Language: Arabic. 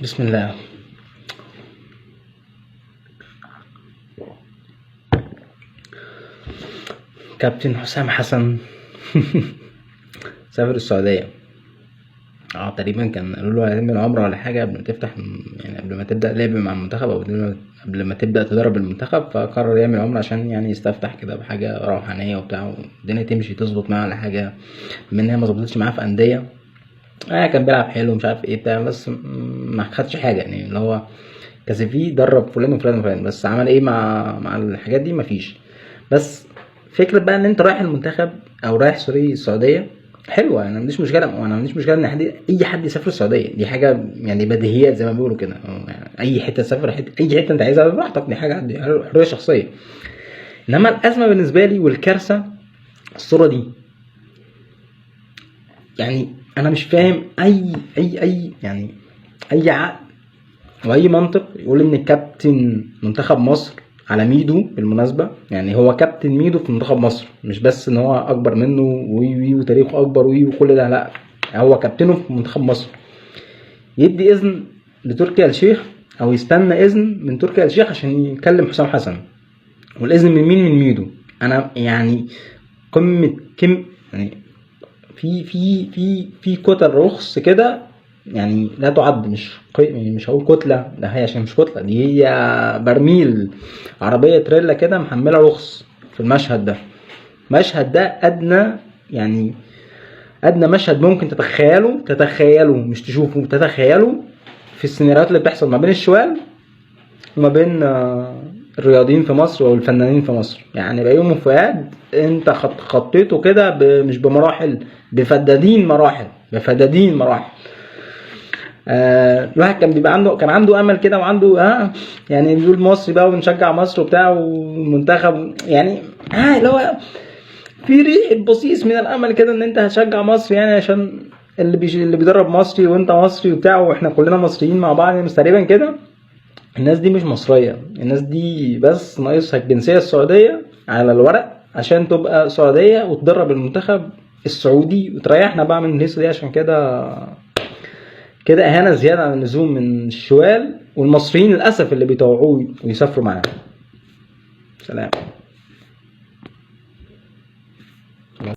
بسم الله. كابتن حسام حسن سافر السعودية. تقريبا كان قالوا له هتعمل عمرة ولا حاجة قبل ما تفتح، يعني قبل ما تبدأ لعب مع المنتخب أو قبل ما تبدأ تدرب المنتخب، فقرر يعمل عمرة عشان يعني يستفتح كده بحاجة روحانية وبتاع، والدنيا تمشي تظبط معاه على حاجة، بما إن هي ما ظبطتش معاه في أندية. كان بيلعب حلو مش عارف ايه بتاع، بس ما خدش حاجة، يعني اللي هو كاسيفي درب فلان وفلان وفلان، بس عمل ايه مع الحاجات دي؟ مفيش. بس فكرة بقى ان انت رايح المنتخب او رايح سوري السعودية حلوة، انا ما عنديش مشكلة، وانا ما عنديش مشكلة ان اي حد يسافر السعودية، دي حاجة يعني بديهيات زي ما بيقولوا كده، يعني اي حتة تسافر، اي حتة انت عايزها براحتك، دي حاجة دي حرية شخصية. انما الازمة بالنسبة لي والكارثة الصورة دي، يعني انا مش فاهم اي يعني اي عقل واي منطق يقول ان كابتن منتخب مصر على ميدو. بالمناسبة يعني هو كابتن ميدو في منتخب مصر، مش بس ان هو اكبر منه وي وتاريخه اكبر وي وكل ده، لا، هو كابتنه في منتخب مصر. يدي اذن لتركي آل الشيخ او يستنى اذن من تركي آل الشيخ عشان يكلم حسام حسن، والاذن من مين؟ من ميدو. انا يعني قمة يعني في كتل رخص كده، يعني لا تعد، يعني مش هقول كتلة، لا هي عشان مش كتلة، دي هي برميل عربية تريلا كده محملة رخص في المشهد ده. المشهد ده أدنى، يعني أدنى مشهد ممكن تتخيله مش تشوفه، تتخيله في السيناريوهات اللي بتحصل ما بين الشوال وما بين الرياضيين في مصر او الفنانين في مصر. يعني بيومي فؤاد انت خطيته كده مش بمراحل، بفدادين مراحل. الواحد كان بيبقى كان عنده امل كده، وعنده يعني نقول مصري بقى ونشجع مصر وبتاع والمنتخب، يعني اللي هو في ريحه بصيص من الامل كده ان انت هتشجع مصر، يعني عشان اللي بيدرب مصري وانت مصري وبتاع، واحنا كلنا مصريين مع بعض، يعني تقريبا كده. الناس دي مش مصرية، الناس دي بس ناقصها الجنسية السعودية على الورق عشان تبقى سعودية وتدرب المنتخب السعودي وتريحنا بقى من الهيصة دي. عشان كده اهانة زيادة عن اللزوم من الشوال والمصريين للأسف اللي بيطوعوه ويسافروا معاه. سلام.